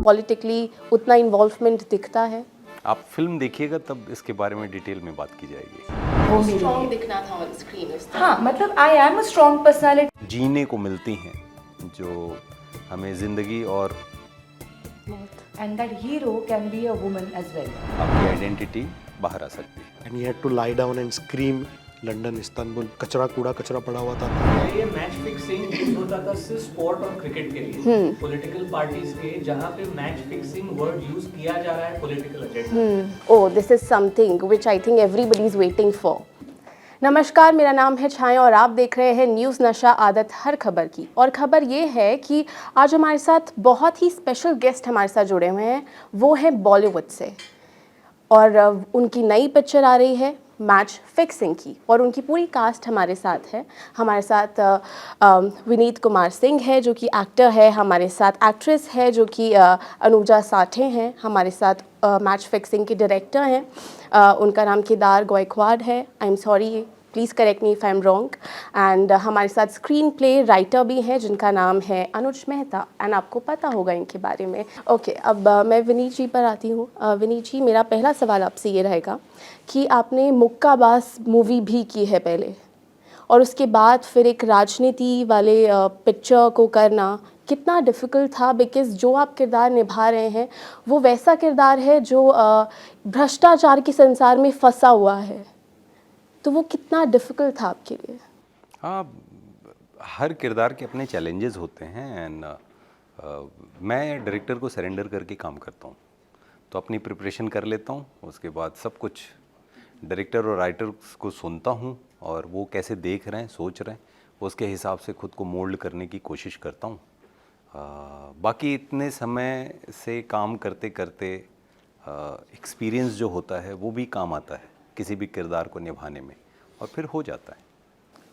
Politically उतना involvement दिखता है। आप फिल्म देखिएगा तब इसके बारे में डिटेल में बात की जाएगी। वो मेरे स्ट्रॉन्ग लिए दिखना था ऑन स्क्रीन उस तरह। हाँ, मतलब I am a strong personality. जीने को मिलती हैं जो हमें ज़िंदगी और and that hero can be a woman as well. आपकी आइडेंटिटी बाहर आ सकती है। and he had to lie down and scream London Istanbul कचरा कूड़ा कचरा पड़ा हुआ था। ये मैच फिक्सिंग यूज होता था सिर्फ स्पोर्ट और क्रिकेट के लिए, पॉलिटिकल पार्टीज के, जहाँ पे मैच फिक्सिंग वर्ड यूज किया जा रहा है political agenda. Oh, this is something which I think everybody is waiting for. नमस्कार, मेरा नाम है छाया और आप देख रहे हैं न्यूज़ नशा आदत हर खबर की। और खबर ये है कि आज हमारे साथ बहुत ही स्पेशल गेस्ट हमारे साथ जुड़े हुए हैं, वो हैं बॉलीवुड से। और उनकी नई पिक्चर आ रही है मैच फिक्सिंग की, और उनकी पूरी कास्ट हमारे साथ है। हमारे साथ विनीत कुमार सिंह है जो कि एक्टर है, हमारे साथ एक्ट्रेस है जो कि अनुजा साठे हैं, हमारे साथ मैच फिक्सिंग के डायरेक्टर हैं, उनका नाम केदार गायकवाड है। I am sorry, please correct me if I am wrong. And हमारे साथ स्क्रीन प्ले राइटर भी हैं जिनका नाम है अनुज मेहता, एंड आपको पता होगा इनके बारे में। ओके, अब मैं विनीत जी पर आती हूँ। विनीत जी, मेरा पहला सवाल आपसे ये रहेगा कि आपने मुक्काबाज मूवी भी की है पहले, और उसके बाद फिर एक राजनीति वाले पिक्चर को करना कितना डिफ़िकल्ट था? बिकॉज़ जो आप किरदार निभा रहे हैं वो वैसा किरदार है जो भ्रष्टाचार के संसार में फंसा हुआ है, तो वो कितना डिफ़िकल्ट था आपके लिए? हाँ, हर किरदार के अपने चैलेंजेस होते हैं। एंड मैं डायरेक्टर को सरेंडर करके काम करता हूँ, तो अपनी प्रिपरेशन कर लेता हूँ। उसके बाद सब कुछ डायरेक्टर और राइटर को सुनता हूँ, और वो कैसे देख रहे हैं, सोच रहे हैं, उसके हिसाब से खुद को मोल्ड करने की कोशिश करता हूँ। बाकी इतने समय से काम करते करते एक्सपीरियंस जो होता है वो भी काम आता है किसी भी किरदार को निभाने में, और फिर हो जाता है।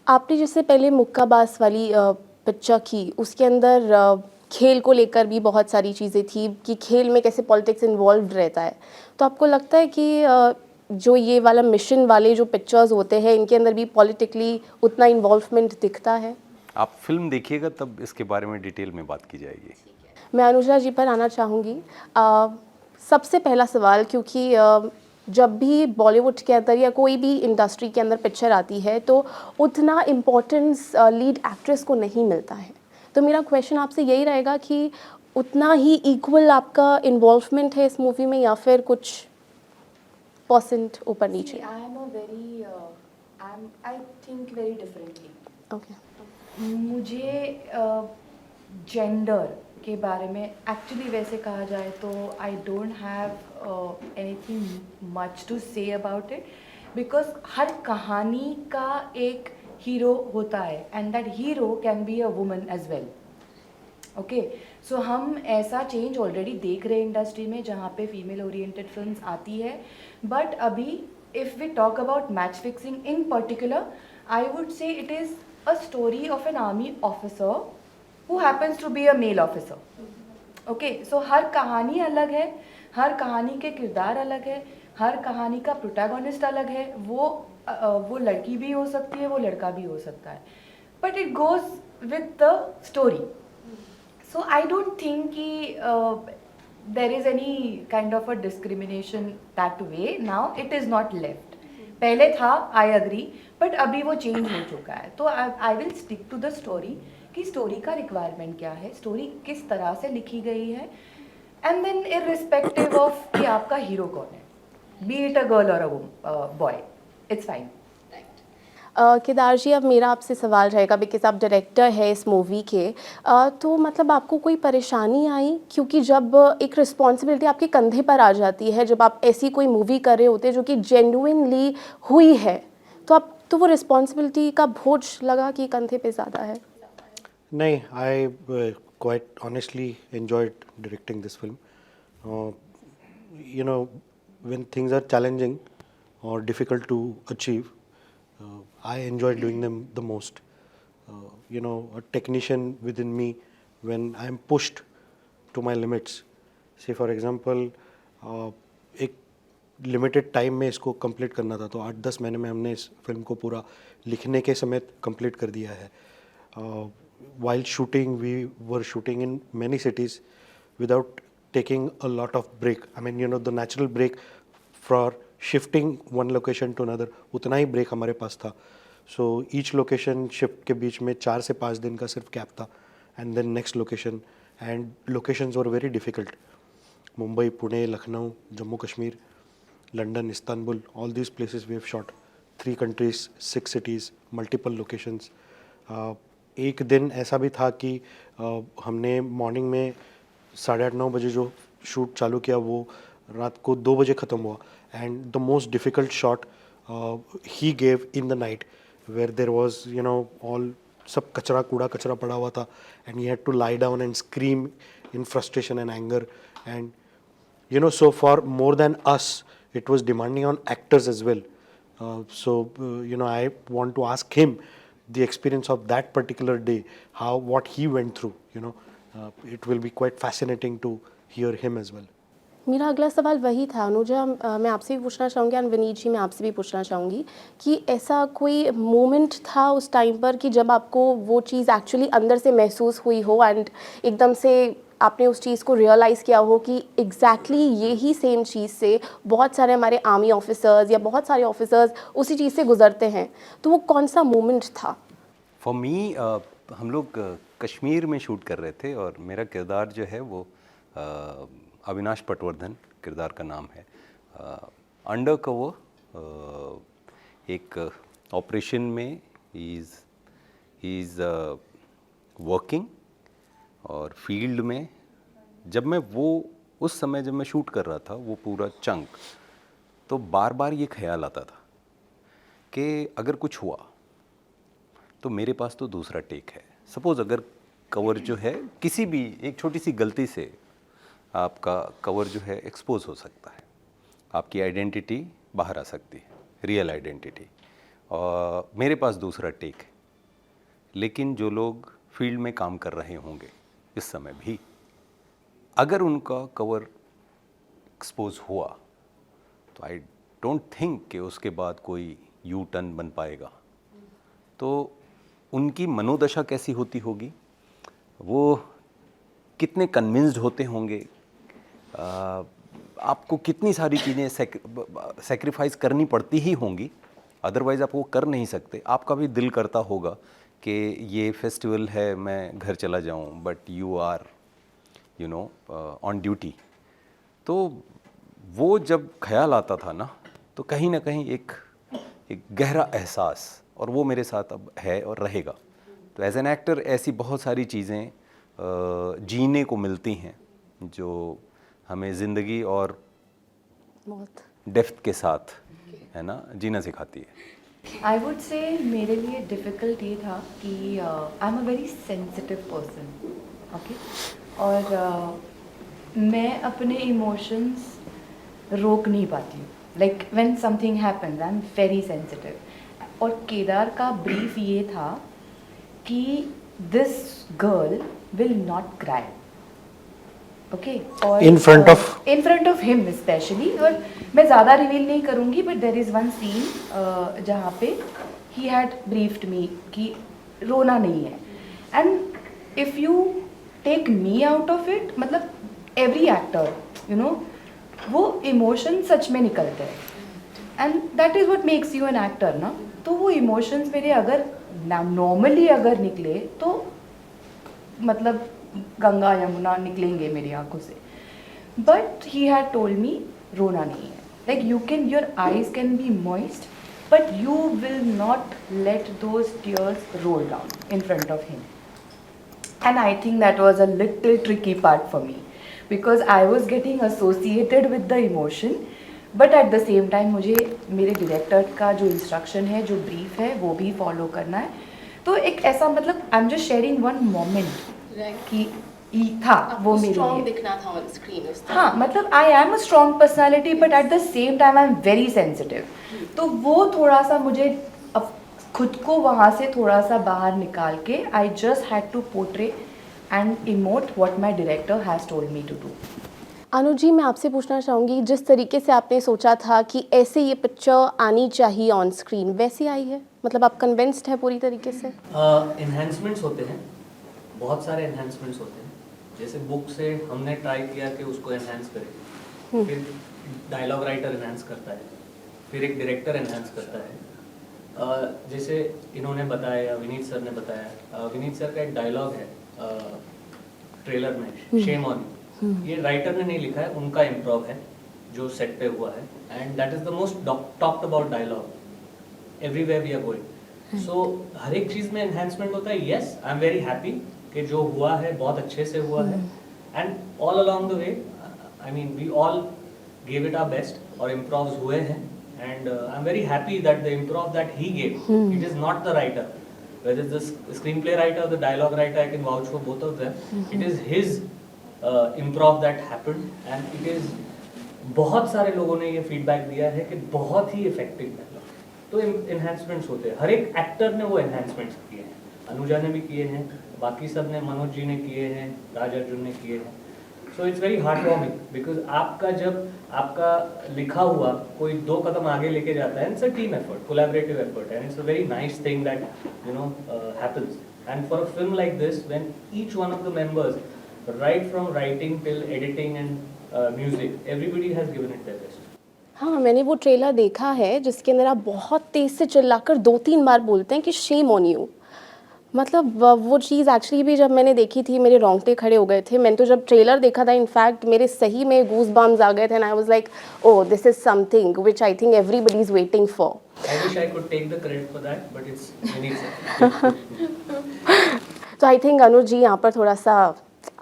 आपने जैसे पहले मुक्काबाज वाली पिक्चर की, उसके अंदर खेल को लेकर भी बहुत सारी चीज़ें थी कि खेल में कैसे पॉलिटिक्स इन्वॉल्व रहता है, तो आपको लगता है कि जो ये वाला मिशन वाले जो पिक्चर्स होते हैं इनके अंदर भी पॉलिटिकली उतना इन्वॉल्वमेंट दिखता है? आप फिल्म देखिएगा तब इसके बारे में डिटेल में बात की जाएगी। मैं अनुजा जी पर आना चाहूँगी। सबसे पहला सवाल, क्योंकि जब भी बॉलीवुड के अंदर या कोई भी इंडस्ट्री के अंदर पिक्चर आती है तो उतना इम्पोर्टेंस लीड एक्ट्रेस को नहीं मिलता है, तो मेरा क्वेश्चन आपसे यही रहेगा कि उतना ही इक्वल आपका इन्वॉल्वमेंट है इस मूवी में, या फिर कुछ परसेंट ऊपर नीचे? I think very differently. Okay, मुझे जेंडर के बारे में एक्चुअली वैसे कहा जाए तो I don't have anything much to say about it, because हर कहानी का एक हीरो होता है and that hero can be a woman as well. Okay, so हम ऐसा चेंज ऑलरेडी देख रहे हैं इंडस्ट्री में जहाँ पे फीमेल ओरिएंटेड फिल्म्स आती है, बट अभी if we talk about match fixing in particular, I would say it is a story of an army officer who happens to be a male officer. Okay, so हर कहानी अलग है, हर कहानी के किरदार अलग है, हर कहानी का प्रोटैगोनिस्ट अलग है। वो लड़की भी हो सकती है, वो लड़का भी हो सकता है, but it goes with the story. So I don't think कि there is any kind of a discrimination that way. Now it is not left. पहले था, आई अग्री, बट अभी वो चेंज हो चुका है। तो I will stick to the story कि स्टोरी का रिक्वायरमेंट क्या है, स्टोरी किस तरह से लिखी गई है, एंड देन इररिस्पेक्टिव ऑफ कि आपका हीरो कौन है, बी इट अ गर्ल और a boy, it's fine. Kedar ji, अब मेरा आपसे सवाल रहेगा, बिकॉज आप डायरेक्टर है इस मूवी के, तो मतलब आपको कोई परेशानी आई? क्योंकि जब एक रिस्पॉन्सिबिलिटी आपके कंधे पर आ जाती है, जब आप ऐसी कोई मूवी कर रहे होते हैं जो कि जेन्युइनली हुई है, तो वो रिस्पॉन्सिबिलिटी का बोझ लगा कि कंधे पे ज़्यादा है? नहीं, I quite honestly enjoyed directing this film. you know, when things are challenging or difficult to achieve, I enjoy doing them the most. A technician within me, when I am pushed to my limits, say for example, एक limited time में इसको complete करना था, तो 8-10 महीने में हमने इस फिल्म को पूरा लिखने के समेत कंप्लीट कर दिया है। while shooting, we were shooting in many cities without taking a lot of break. I mean, you know, the natural break for shifting one location to another, उतना ही break हमारे पास था. So each location shift के बीच में 4 से 5 दिन का सिर्फ gap था, and then next location, and locations were very difficult. Mumbai, Pune, Lucknow, Jammu Kashmir, London, Istanbul, all these places we have shot. 3 countries, 6 cities, multiple locations. एक दिन ऐसा भी था कि हमने मॉर्निंग में 8:30-9 बजे जो शूट चालू किया वो रात को 2 बजे ख़त्म हुआ. And the most difficult shot he gave in the night where there was you know all सब कचरा कूड़ा कचरा पड़ा हुआ था, and he had to lie down and scream in frustration and anger. And you know, so for more than us it was demanding on actors as well. You know, I want to ask him the experience of that particular day, what he went through, you know. It will be quite fascinating to hear him as well. मेरा अगला सवाल वही था अनुजा, मैं आपसे भी पूछना चाहूँगी और विनीत जी मैं आपसे भी पूछना चाहूँगी कि ऐसा कोई मोमेंट था उस टाइम पर कि जब आपको वो चीज़ एक्चुअली अंदर से महसूस हुई हो एंड एकदम से आपने उस चीज़ को रियलाइज़ किया हो कि एग्जैक्टली यही सेम चीज़ से बहुत सारे हमारे आर्मी ऑफिसर्स या बहुत सारे ऑफिसर्स उसी चीज़ से गुजरते हैं, तो वो कौन सा मोमेंट था? फॉर मी हम लोग कश्मीर में शूट कर रहे थे और मेरा किरदार जो है वो अविनाश पटवर्धन किरदार का नाम है. अंडर कवर एक ऑपरेशन में ही इज़ वर्किंग, और फील्ड में जब मैं उस समय जब मैं शूट कर रहा था वो पूरा चंक, तो बार बार ये ख्याल आता था कि अगर कुछ हुआ तो मेरे पास तो दूसरा टेक है. सपोज़ अगर कवर जो है किसी भी एक छोटी सी गलती से आपका कवर जो है एक्सपोज हो सकता है, आपकी आइडेंटिटी बाहर आ सकती है, रियल आइडेंटिटी, और मेरे पास दूसरा टेक है. लेकिन जो लोग फील्ड में काम कर रहे होंगे इस समय भी, अगर उनका कवर एक्सपोज हुआ तो आई डोंट थिंक कि उसके बाद कोई यू टर्न बन पाएगा. तो उनकी मनोदशा कैसी होती होगी, वो कितने कन्विंस्ड होते होंगे, आपको कितनी सारी चीज़ें सेक्रीफाइस करनी पड़ती ही होंगी, अदरवाइज़ आप वो कर नहीं सकते. आपका भी दिल करता होगा कि ये फेस्टिवल है मैं घर चला जाऊं, but you are you know on duty. तो वो जब ख्याल आता था ना, तो कहीं ना कहीं एक गहरा एहसास, और वो मेरे साथ अब है और रहेगा. तो एज एन एक्टर ऐसी बहुत सारी चीज़ें जीने को मिलती हैं जो हमें ज़िंदगी और बहुत डेप्थ के साथ है ना जीना सिखाती है. आई वुड से मेरे लिए डिफ़िकल्ट ये था कि I am a very sensitive person, okay, और मैं अपने इमोशंस रोक नहीं पाती हूँ. Like when something happens I am very sensitive. और केदार का ब्रीफ ये था कि this girl will not cry, okay, और In front of him specially. और मैं ज़्यादा रिवील नहीं करूँगी, but there is one scene जहाँ पे ही हैड ब्रीफ्ड मी कि रोना नहीं है. And if you take me out of it, मतलब एवरी एक्टर यू नो वो इमोशन सच में निकलते हैं, and that is what makes you an actor ना. तो वो इमोशंस मेरे अगर नॉर्मली अगर निकले तो मतलब गंगा यमुना निकलेंगे मेरी आंखों से. But he had told me रोना नहीं है. Like you can, your eyes can be moist, but you will not let those tears roll down in front of him. And I think that was a little tricky part for me because I was getting associated with the emotion, but at the same time मुझे मेरे director का जो instruction है, जो brief है, वो भी follow करना है. तो एक ऐसा मतलब I am just sharing one moment कि था वो मेरे स्ट्रॉन्ग लिए. दिखना था ऑन स्क्रीन उस हाँ, मतलब I am a strong personality, but at the same time I am very sensitive. तो वो थोड़ा सा मुझे अब खुद को वहाँ से थोड़ा सा बाहर निकाल के I just had to portray and emote what my director has told me to do. Anuj ji, मैं आपसे पूछना चाहूँगी, जिस तरीके से आपने सोचा था कि ऐसे ये पिक्चर आनी चाहिए ऑन स्क्रीन, वैसी आई है? मतलब आप कन्विंस्ड है पूरी तरीके से? एनहांसमेंट्स होते हैं, बहुत सारे एनहांसमेंट्स होते हैं. जैसे बुक से हमने ट्राई किया कि उसको एनहांस करें, फिर डायलॉग राइटर एनहांस करता है, फिर एक डायरेक्टर एनहांस करता है। जैसे इन्होंने बताया, विनीत सर ने बताया, विनीत सर का एक डायलॉग है ट्रेलर में, शेम ऑन यू, ये राइटर ने नहीं लिखा है, उनका इम्प्रोव है जो सेट पे हुआ है, and that is the most talked about dialogue everywhere we are going. So हर एक चीज़ में एनहांसमेंट होता है। Yes, I am very happy कि जो हुआ है बहुत अच्छे से हुआ है, and all along the way I mean we all gave it our best, और improvs हुए हैं, and I'm very happy that the improv that he gave, it is not the writer, whether it's the screenplay writer or the dialogue writer, I can vouch for both of them, it is his improv that happened, and it is बहुत सारे लोगों ने ये feedback दिया है कि बहुत ही effective dialogue. तो एनहांसमेंट्स होते हैं, हर एक एक्टर ने वो एनहांसमेंट्स किए हैं, अनुजा ने भी किए हैं, बाकी सब ने, मनोज जी ने किए हैं, राज अर्जुन ने किए हैं। So it's very heart warming because आपका जब आपका लिखा हुआ कोई 2 कदम आगे लेके जाता है, it's a team effort, collaborative effort, and it's a very nice thing that you know happens. And for a film like this, when each one of the members right from writing till editing and music, everybody has given it their best. हाँ, मैंने वो trailer देखा है जिसके अंदर आप बहुत तेज़ से चिल्लाकर 2-3 बार बोलते हैं कि शेम ऑन यू। मतलब वो चीज़ एक्चुअली भी जब मैंने देखी थी मेरे रोंगटे खड़े हो गए थे। मैंने तो जब ट्रेलर देखा था, इनफैक्ट मेरे सही में गूज बम्स आ गए थे, and I was like oh this is something which I think everybody is waiting for. I wish I could take the credit for that, but it's Vinit sir. तो I think अनुज जी यहाँ पर थोड़ा सा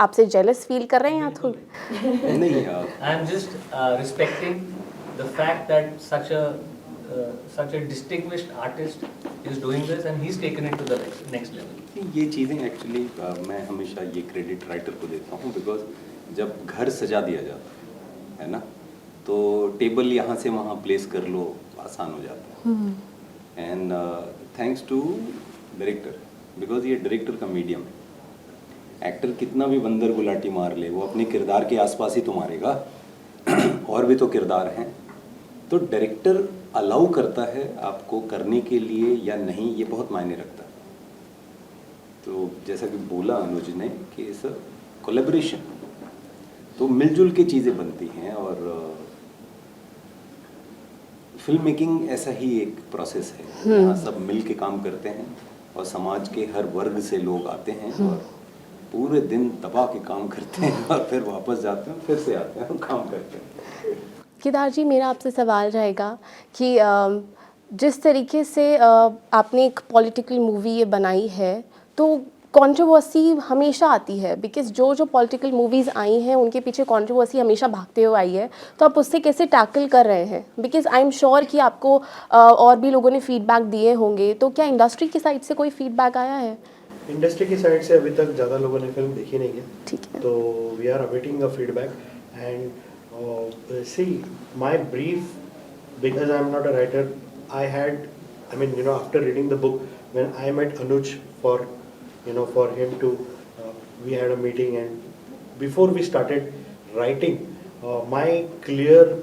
आपसे jealous feel कर रहे हैं या थोड़ा? नहीं I'm just respecting the fact that such a distinguished artist is doing this, and he's taken it to the next level. ये चीज़ें एक्चुअली मैं हमेशा ये क्रेडिट राइटर को देता हूँ, बिकॉज जब घर सजा दिया जाता है ना, तो टेबल यहाँ से वहाँ प्लेस कर लो, आसान हो जाता है। And thanks to director, because ये डायरेक्टर का मीडियम है। एक्टर कितना भी बंदर गुलाटी मार ले, वो अपने किरदार के आसपास ही तो मारेगा और भी तो किरदार हैं। तो डायरेक्टर अलाउ करता है आपको करने के लिए या नहीं, ये बहुत मायने रखता है। तो जैसा कि बोला अनुज ने कि इस कोलैबोरेशन, तो मिलजुल के चीज़ें बनती हैं, और फिल्म मेकिंग ऐसा ही एक प्रोसेस है, यहाँ सब मिल के काम करते हैं, और समाज के हर वर्ग से लोग आते हैं और पूरे दिन दबा के काम करते हैं, और फिर वापस जाते हैं, फिर से आते हैं और काम करते हैं। केदार जी, मेरा आपसे सवाल रहेगा कि जिस तरीके से आपने एक पॉलिटिकल मूवी ये बनाई है, तो कंट्रोवर्सी हमेशा आती है, बिकॉज जो पॉलिटिकल मूवीज़ आई हैं उनके पीछे कंट्रोवर्सी हमेशा भागते हुए आई है। तो आप उससे कैसे टैकल कर रहे हैं? बिकॉज आई एम श्योर कि आपको और भी लोगों ने फीडबैक दिए होंगे, तो क्या इंडस्ट्री की साइड से कोई फीडबैक आया है? इंडस्ट्री की साइड से अभी तक ज़्यादा लोगों ने फिल्म देखी नहीं है, ठीक है। तो we are awaiting a feedback and see my brief, because I am not a writer, I had, I mean, after reading the book, when I met Anuj for him to, we had a meeting, and before we started writing, my clear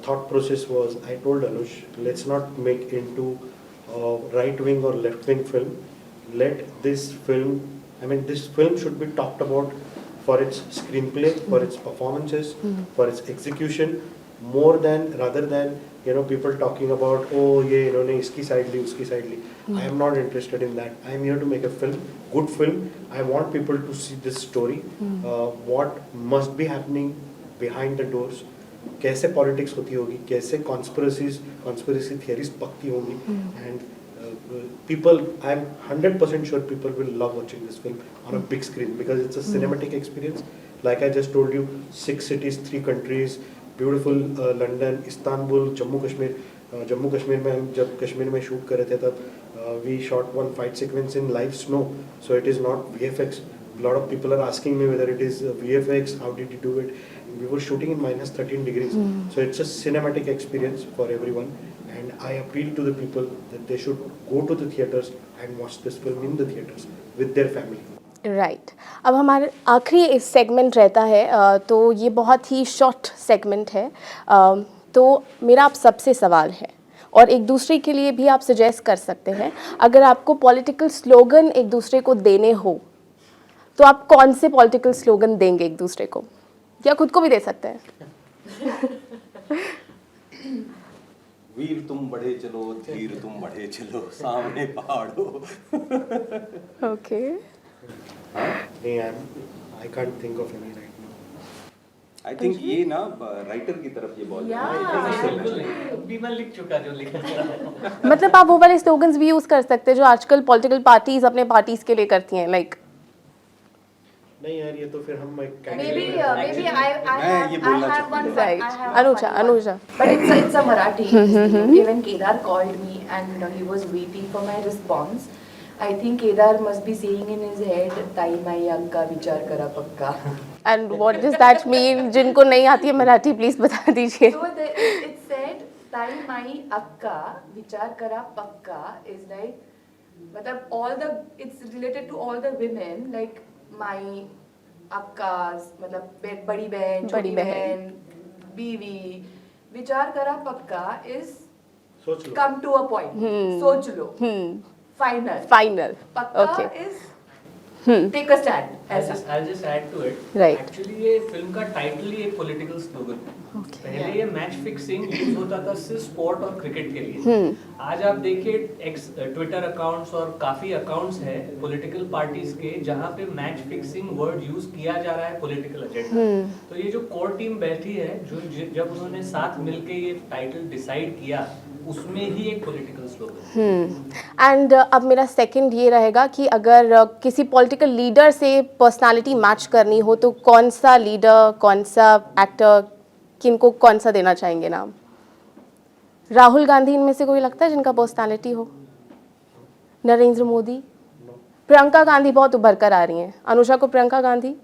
thought process was, I told Anuj, let's not make into right-wing or left-wing film. Let this film, this film should be talked about for its screenplay, for its performances, for its execution, rather than people talking about, oh ये इन्होंने इसकी side ली, उसकी side Lee. I am not interested in that. I am here to make a film, good film. I want people to see this story, what must be happening behind the doors, कैसे politics होती होगी, कैसे conspiracy theories पकती होंगी, and people, I am 100% sure people will love watching this film on a big screen, because it's a cinematic experience. Like I just told you, 6 cities, 3 countries, beautiful London, Istanbul, Jammu Kashmir में हम जब कश्मीर में shoot कर रहे थे तब we shot one fight sequence in live snow, so it is not VFX. Lot of people are asking me whether it is VFX, how did you do it. We were shooting in -13 degrees, so it's a cinematic experience for everyone, and I appeal to the people that they should go to the theatres and watch this film in the theatres with their family. Right अब हमारा आखिरी इस segment रहता है, तो ये बहुत ही short segment है, तो मेरा आप सबसे सवाल है, और एक दूसरे के लिए भी आप सजेस्ट कर सकते हैं, अगर आपको पॉलिटिकल स्लोगन एक दूसरे को देने हो तो आप कौन से पॉलिटिकल स्लोगन देंगे एक दूसरे को, या खुद को भी दे सकते हैं? वीर तुम बढ़े चलो, धीर तुम बढ़े चलो, सामने पहाड़ो। ओके, नहीं, I can't think of any right now. I think ये ना राइटर की तरफ ये बॉल बिल्कुल नहीं, अभी मैं लिख चुका जो लिखना चाहता मतलब आप वो वाले स्लोगन्स भी यूज कर सकते हैं जो आजकल पॉलिटिकल पार्टीज अपने पार्टीज के लिए करती हैं, लाइक नहीं यार, ये तो फिर हम Maybe I मैं ये बोलना have one. Right. I have a Anuja, funny one. Anuja. But it's a Marathi. Even Kedar called me and he was waiting for my response. I think Kedar must be saying in his head, "ताई माई अक्का विचार करा पक्का." And what does that mean? जिनको नहीं आती है Marathi please बता दीजिए. So it said, "ताई माई अक्का विचार करा पक्का" is like, मतलब it's related to all the women, like my अक्कास, मतलब बड़ी बहन, छोटी बहन, बीवी. विचार करा पक्का is सोच लो. come to a point. सोच लो. Final. फाइनल. पक्का okay. is take a stand. ऐसा. I'll just add to it. Right. Actually ये फिल्म का टाइटल ही एक पॉलिटिकल स्लोगन है. पहले ये मैच फिक्सिंग यूज होता था सिर्फ स्पोर्ट और क्रिकेट के लिए. आज आप देखिए एक्स ट्विटर अकाउंट्स और काफी अकाउंट्स हैं पॉलिटिकल पार्टीज के जहां पे मैच फिक्सिंग वर्ड यूज किया जा रहा है पॉलिटिकल एजेंडा. तो ये जो कोर टीम बैठी है, जो जब उन्होंने साथ मिलके ये टाइटल डिसाइड किया, उसमें ही एक पॉलिटिकल स्लोगन. एंड अब मेरा सेकंड ये रहेगा कि अगर किसी पॉलिटिकल लीडर से पर्सनालिटी मैच करनी हो तो कौन सा लीडर, कौन सा एक्टर, किनको कौन सा देना चाहेंगे नाम? राहुल गांधी इनमें से कोई लगता है जिनका पर्सनालिटी हो? नरेंद्र मोदी? प्रियंका गांधी बहुत उभर कर आ रही हैं. अनुजा को प्रियंका गांधी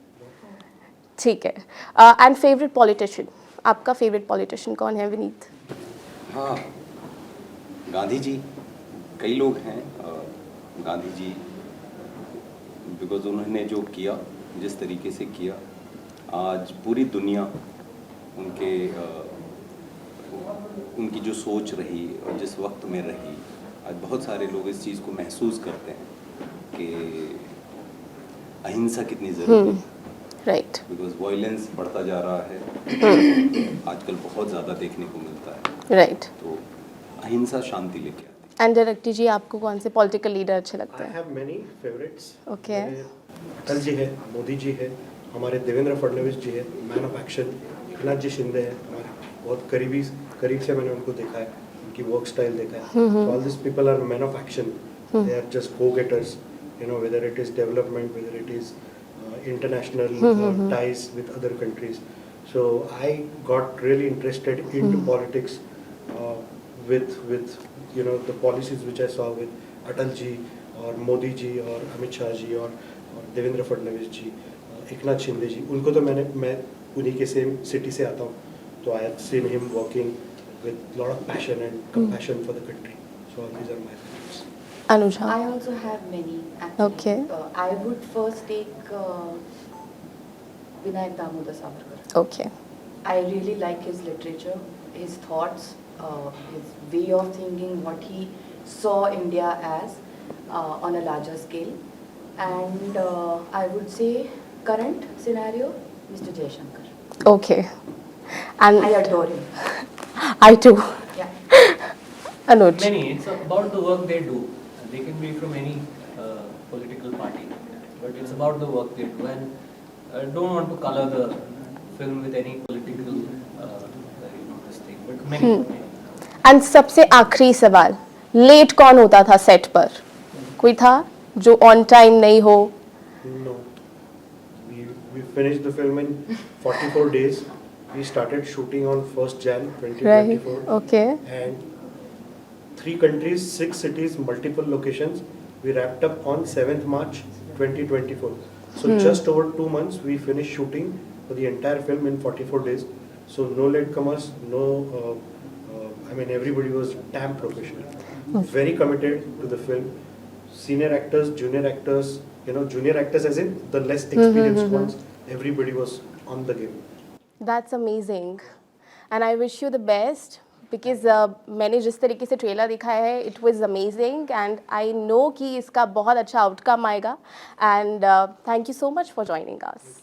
ठीक है. एंड फेवरेट पॉलिटिशियन, आपका फेवरेट पॉलिटिशियन कौन है विनीत? हाँ, गांधी जी. कई लोग हैं गांधी जी, बिकॉज उन्होंने जो किया, जिस तरीके से किया, आज पूरी दुनिया उनकी जो सोच रही और जिस वक्त में रही, आज बहुत सारे लोग इस चीज़ को महसूस करते हैं कि अहिंसा कितनी ज़रूरी है. राइट. बिकॉज वायलेंस बढ़ता जा रहा है, आजकल बहुत ज़्यादा देखने को मिलता है. राइट. तो अहिंसा शांति लेके आती है. एंड डायरेक्टर जी, आपको कौन से पॉलिटिकल लीडर अच्छे लगते I हैं? have many favorites. Okay. मेरे अटल जी है, मोदी जी है, हमारे देवेंद्र फडणवीस जी है, मैन ऑफ एक्शन. एकनाथ जी शिंदे है, हमारे बहुत करीब से मैंने उनको देखा है, उनकी वर्क स्टाइल देखा है. All this people are man of action. They are just go getters, you know, whether it is development, whether it is international ties with other countries. So I got really interested into politics with you know the policies which I saw with Atal ji or Modi ji or Amit Shah ji or Devendra Fadnavis ji, Eknath Shinde ji. उनको तो मैं उन्हीं के same city से आता हूँ, तो I have seen him working with lot of passion and compassion for the country. So these are my favorites. Anuja? I also have many actually. Okay. I would first take Vinayak Damodar Savarkar. Okay. I really like his literature, his thoughts, his way of thinking, what he saw India as on a larger scale. And I would say current scenario, Mr. Jaishankar. Okay. And I adore him. I too. Yeah. Anuj? Many, it's about the work they do. They can be from any political party, but it's about the work they do. And I don't want to color the film with any political, this thing, but many. And सबसे आखिरी सवाल, late कौन होता था set पर? कोई था जो ऑन टाइम नहीं हो? No. We finished the film in 44 days. We started shooting on 1st Jan 2024. Right. Okay. And 3 countries, 6 cities, multiple locations. We wrapped up on 7th March 2024. So just over 2 months, we finished shooting for the entire film in 44 days. So no latecomers, no. I mean, everybody was damn professional. Very committed to the film. Senior actors, junior actors, you know, junior actors as in the less experienced ones. Everybody was on the game. That's amazing. And I wish you the best. Because मैंने जिस तरीके से trailer देखा है it was amazing and I know कि इसका बहुत अच्छा आउटकम आएगा and thank you so much for joining us.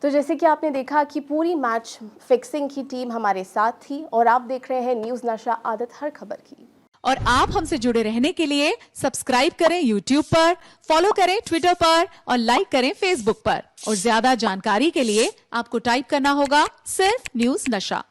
तो जैसे कि आपने देखा कि पूरी मैच फिक्सिंग की टीम हमारे साथ थी और आप देख रहे हैं न्यूज़ नशा आदत हर खबर की। और आप हमसे जुड़े रहने के लिए सब्सक्राइब करें YouTube पर, फॉलो करें Twitter पर और लाइक करें Facebook पर। और ज्यादा जानकारी के लिए आपको टाइप करना होगा सिर्फ न्यूज़ नशा।